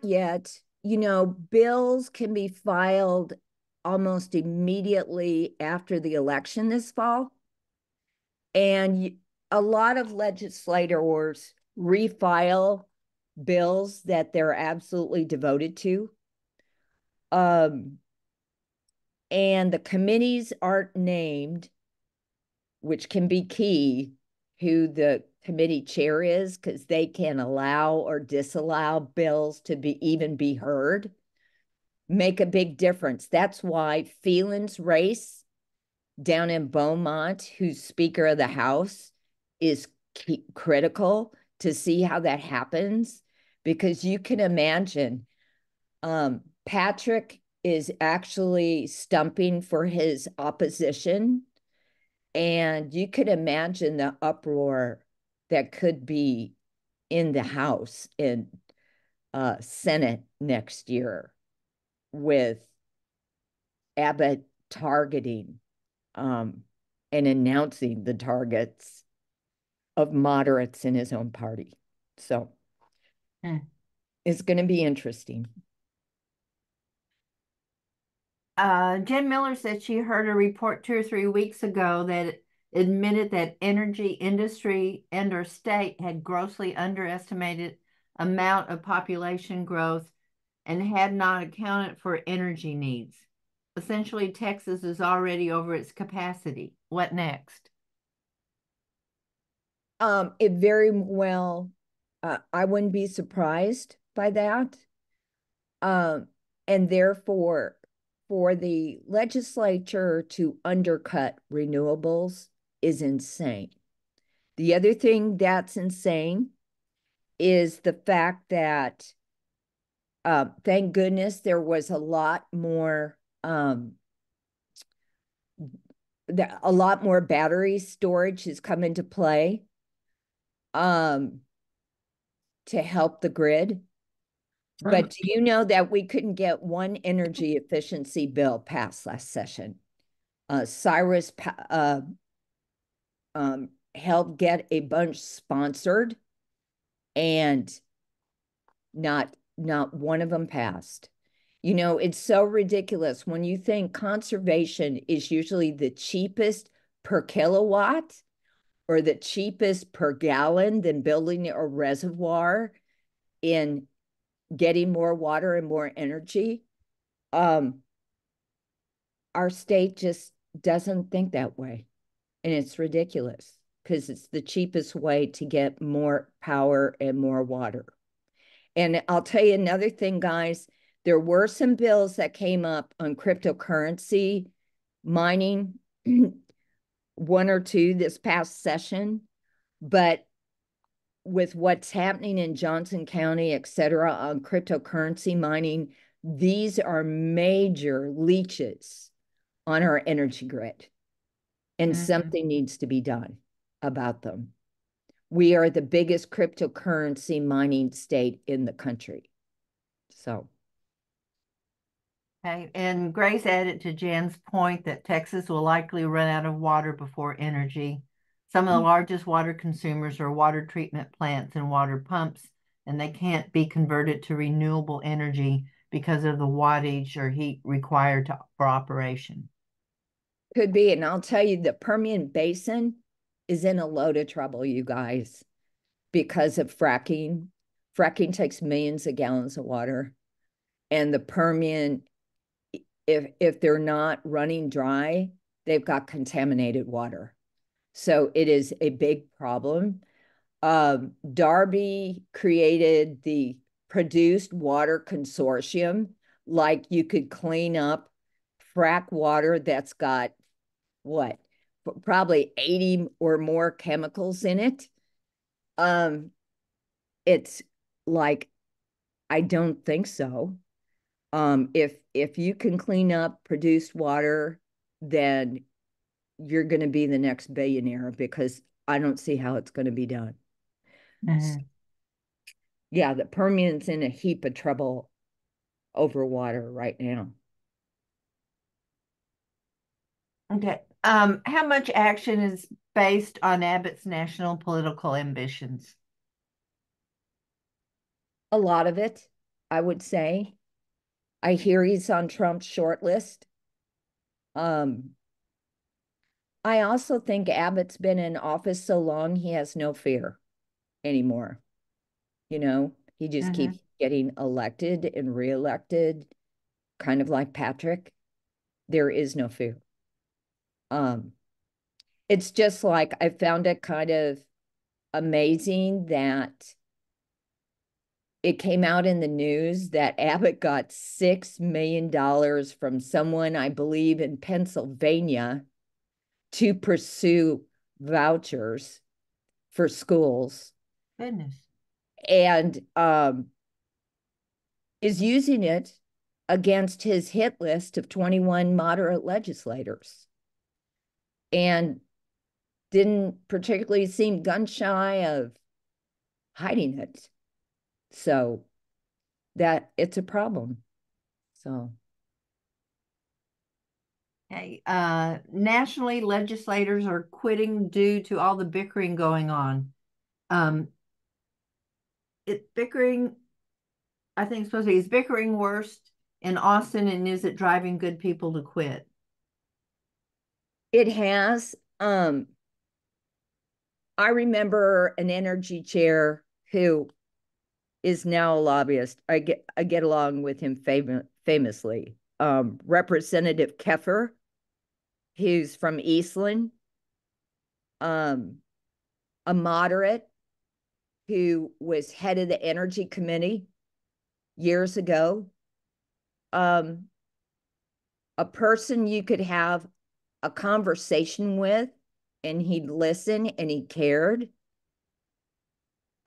yet. You know, bills can be filed almost immediately after the election this fall. And a lot of legislators refile bills that they're absolutely devoted to. And the committees aren't named, which can be key, who the committee chair is, because they can allow or disallow bills to even be heard, make a big difference. That's why Phelan's race down in Beaumont, who's Speaker of the House, is critical to see how that happens, because you can imagine Patrick is actually stumping for his opposition, and you could imagine the uproar that could be in the House and Senate next year with Abbott targeting and announcing the targets of moderates in his own party. So it's going to be interesting. Jen Miller said she heard a report 2 or 3 weeks ago that admitted that energy industry and our state had grossly underestimated amount of population growth and had not accounted for energy needs. Essentially, Texas is already over its capacity. What next? It very well, I wouldn't be surprised by that. And therefore, for the legislature to undercut renewables is insane. The other thing that's insane is the fact that, thank goodness, there was a lot more battery storage has come into play to help the grid. But do you know that we couldn't get one energy efficiency bill passed last session? Cyrus helped get a bunch sponsored, and not one of them passed. You know, it's so ridiculous when you think conservation is usually the cheapest per kilowatt or the cheapest per gallon than building a reservoir in getting more water and more energy. Our state just doesn't think that way. And it's ridiculous because it's the cheapest way to get more power and more water. And I'll tell you another thing, guys, There were some bills that came up on cryptocurrency mining, one or two this past session, but with what's happening in Johnson County, et cetera, on cryptocurrency mining, these are major leeches on our energy grid, and something needs to be done about them. We are the biggest cryptocurrency mining state in the country. So. Okay, and Grace added to Jan's point that Texas will likely run out of water before energy. Some of the largest water consumers are water treatment plants and water pumps, and they can't be converted to renewable energy because of the wattage or heat required for operation. Could be, and I'll tell you, the Permian Basin is in a load of trouble, you guys, because of fracking. Fracking takes millions of gallons of water, and the Permian, if they're not running dry, they've got contaminated water. So it is a big problem. Darby created the Produced Water Consortium, like you could clean up frack water that's got what, probably 80 or more chemicals in it. It's like, I don't think so. If you can clean up produced water, then you're going to be the next billionaire, because I don't see how it's going to be done. So, yeah, the Permian's in a heap of trouble over water right now. Okay. How much action is based on Abbott's national political ambitions? A lot of it, I would say. I hear he's on Trump's short list. I also think Abbott's been in office so long, he has no fear anymore. You know, he just keeps getting elected and reelected, kind of like Patrick. There is no fear. It's just like, I found it kind of amazing that it came out in the news that Abbott got $6 million from someone, I believe, in Pennsylvania to pursue vouchers for schools. Goodness. And is using it against his hit list of 21 moderate legislators, and didn't particularly seem gun shy of hiding it. So that it's a problem. So. Okay. Nationally, legislators are quitting due to all the bickering going on. Bickering, I think, supposed to be, is bickering worst in Austin, and is it driving good people to quit? It has. I remember an energy chair who is now a lobbyist. I get along with him famously. Representative Keffer, who's from Eastland, a moderate who was head of the Energy Committee years ago, a person you could have a conversation with and he'd listen and he cared.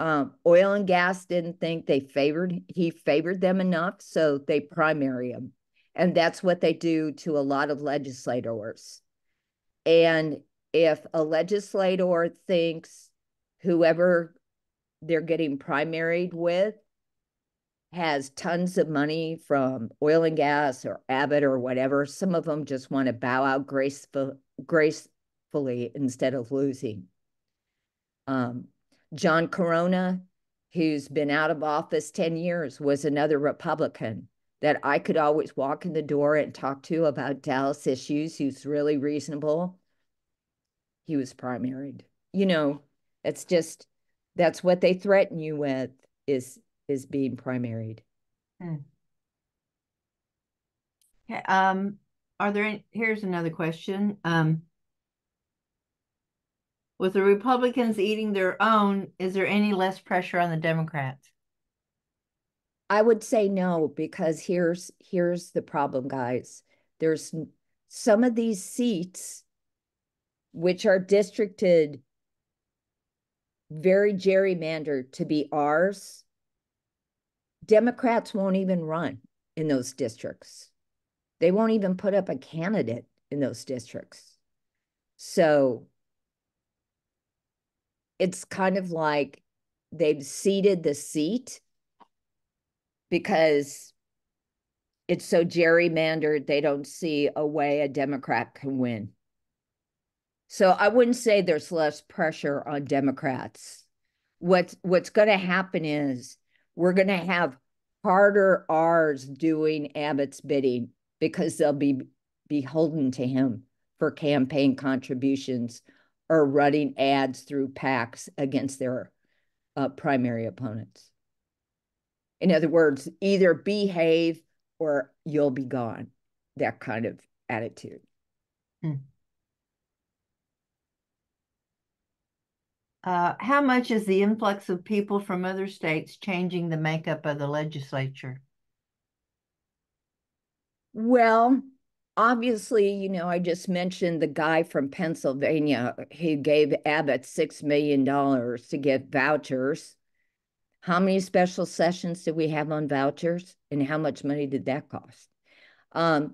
Oil and gas didn't think he favored them enough, so they primary him. And that's what they do to a lot of legislators. And if a legislator thinks whoever they're getting primaried with has tons of money from oil and gas or Abbott or whatever, some of them just want to bow out gracefully instead of losing. John Corona, who's been out of office 10 years, was another Republican that I could always walk in the door and talk to about Dallas issues. He's really reasonable. He was primaried. You know, it's just, that's what they threaten you with, is being primaried. Okay. Are there any, here's another question. With the Republicans eating their own, is there any less pressure on the Democrats? I would say no, because here's the problem, guys. There's some of these seats which are districted very gerrymandered to be ours. Democrats won't even run in those districts. They won't even put up a candidate in those districts. So it's kind of like they've ceded the seat because it's so gerrymandered, they don't see a way a Democrat can win. So I wouldn't say there's less pressure on Democrats. What's going to happen is we're going to have harder R's doing Abbott's bidding because they'll be beholden to him for campaign contributions or running ads through PACs against their primary opponents. In other words, either behave or you'll be gone. That kind of attitude. How much is the influx of people from other states changing the makeup of the legislature? Well, obviously, you know, I just mentioned the guy from Pennsylvania who gave Abbott $6 million to get vouchers. How many special sessions did we have on vouchers? And how much money did that cost?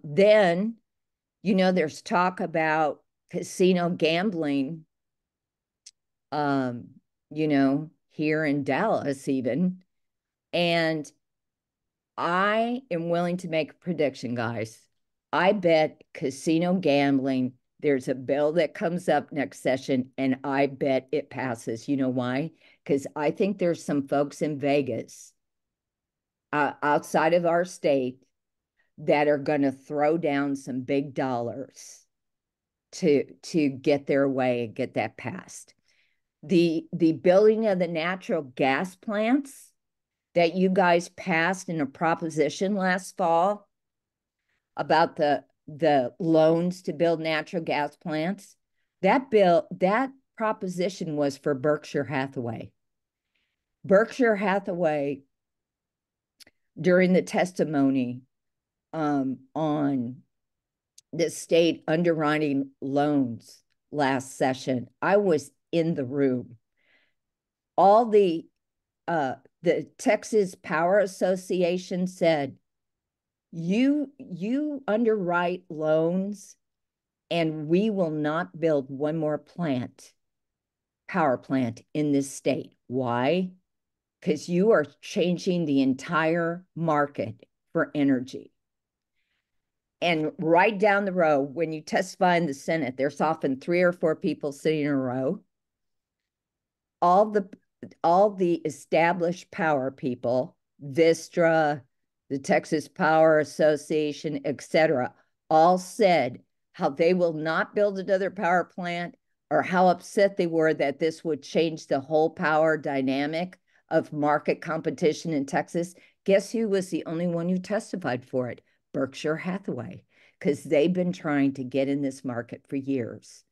Then, you know, there's talk about casino gambling, you know, here in Dallas even. And I am willing to make a prediction, guys. I bet casino gambling, there's a bill that comes up next session, and I bet it passes. You know why? Because I think there's some folks in Vegas outside of our state that are going to throw down some big dollars to get their way and get that passed. The building of the natural gas plants that you guys passed in a proposition last fall about the loans to build natural gas plants, that proposition was for Berkshire Hathaway. Berkshire Hathaway, during the testimony on the state underwriting loans last session, I was in the room. All the Texas Power Association said, you underwrite loans and we will not build one more power plant in this state. Why? Because you are changing the entire market for energy. And right down the road, when you testify in the Senate, there's often 3 or 4 people sitting in a row. All the established power people, Vistra, the Texas Power Association, etc., all said how they will not build another power plant or how upset they were that this would change the whole power dynamic of market competition in Texas. Guess who was the only one who testified for it? Berkshire Hathaway, because they've been trying to get in this market for years.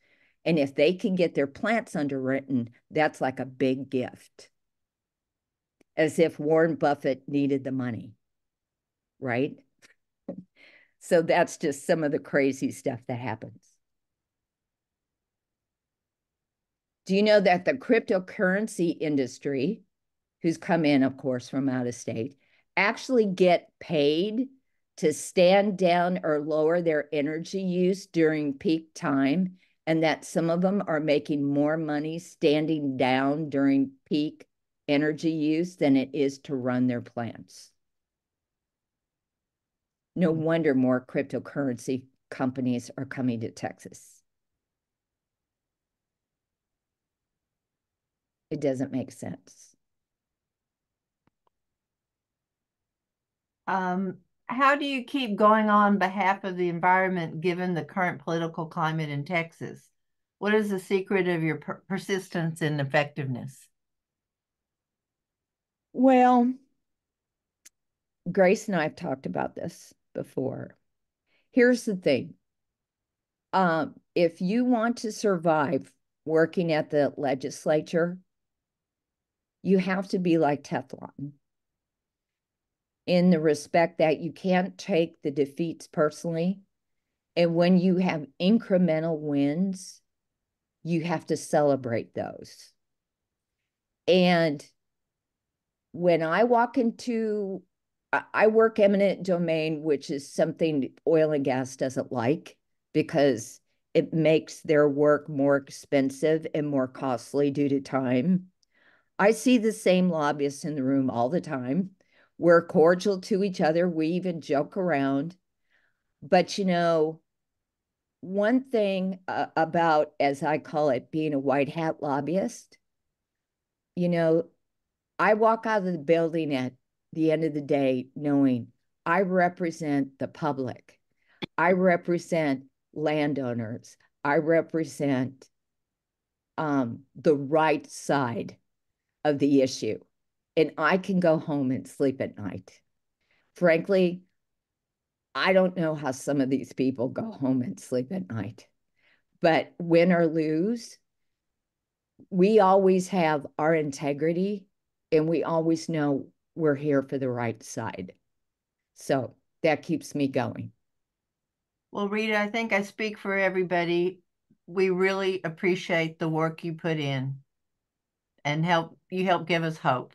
And if they can get their plants underwritten, that's like a big gift. As if Warren Buffett needed the money, right? So that's just some of the crazy stuff that happens. Do you know that the cryptocurrency industry, who's come in, of course, from out of state, actually get paid to stand down or lower their energy use during peak time, and that some of them are making more money standing down during peak energy use than it is to run their plants? No wonder more cryptocurrency companies are coming to Texas. It doesn't make sense. How do you keep going on behalf of the environment given the current political climate in Texas? What is the secret of your persistence and effectiveness? Well, Grace and I have talked about this before. Here's the thing. If you want to survive working at the legislature, you have to be like Teflon. in the respect that you can't take the defeats personally. And when you have incremental wins, you have to celebrate those. And when I walk into, I work eminent domain, which is something oil and gas doesn't like because it makes their work more expensive and more costly due to time. I see the same lobbyists in the room all the time. We're cordial to each other. We even joke around. But you know, one thing about, as I call it, being a white hat lobbyist, you know, I walk out of the building at the end of the day knowing I represent the public. I represent landowners. I represent the right side of the issue. And I can go home and sleep at night. Frankly, I don't know how some of these people go home and sleep at night. But win or lose, we always have our integrity and we always know we're here for the right side. So that keeps me going. Well, Rita, I think I speak for everybody. We really appreciate the work you put in and help give us hope.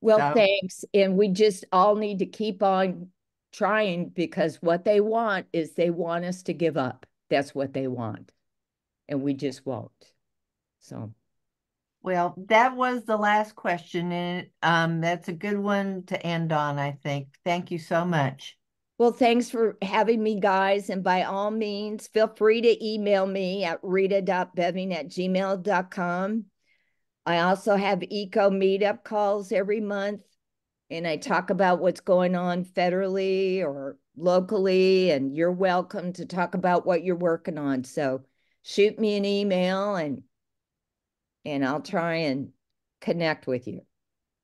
Well, So, thanks. And we just all need to keep on trying because what they want is they want us to give up. That's what they want. And we just won't. So, well, that was the last question, and that's a good one to end on, I think. Thank you so much. well, thanks for having me, guys. And by all means, feel free to email me at rita.beving@gmail.com. I also have eco meetup calls every month, and I talk about what's going on federally or locally, and you're welcome to talk about what you're working on. So shoot me an email and I'll try and connect with you.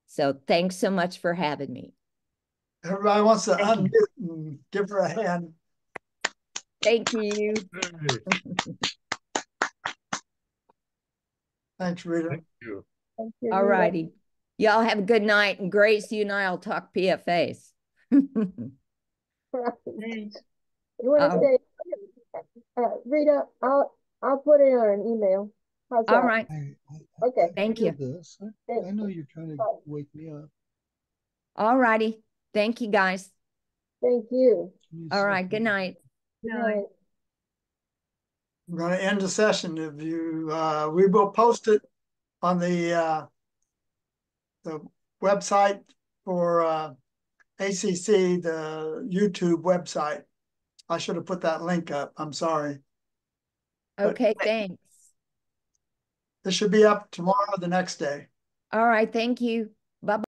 So thanks so much for having me. Everybody wants to unmute and give her a hand. Thank you. Thanks, Rita. Thank you. Thank you, All Rita. righty. Y'all have a good night. And Grace, you and I will talk PFAs. Right. You want to Oh. stay? Rita, I'll put it on an email. How's that? All right. Okay. Thank you. This. Thanks. I know you're trying to wake me up. All righty. Thank you, guys. Thank you. All right. Good night. Good night. We're going to end the session. If you, we will post it on the website for ACC, the YouTube website. I should have put that link up. I'm sorry. Okay. Thanks. It should be up tomorrow or the next day. All right. Thank you.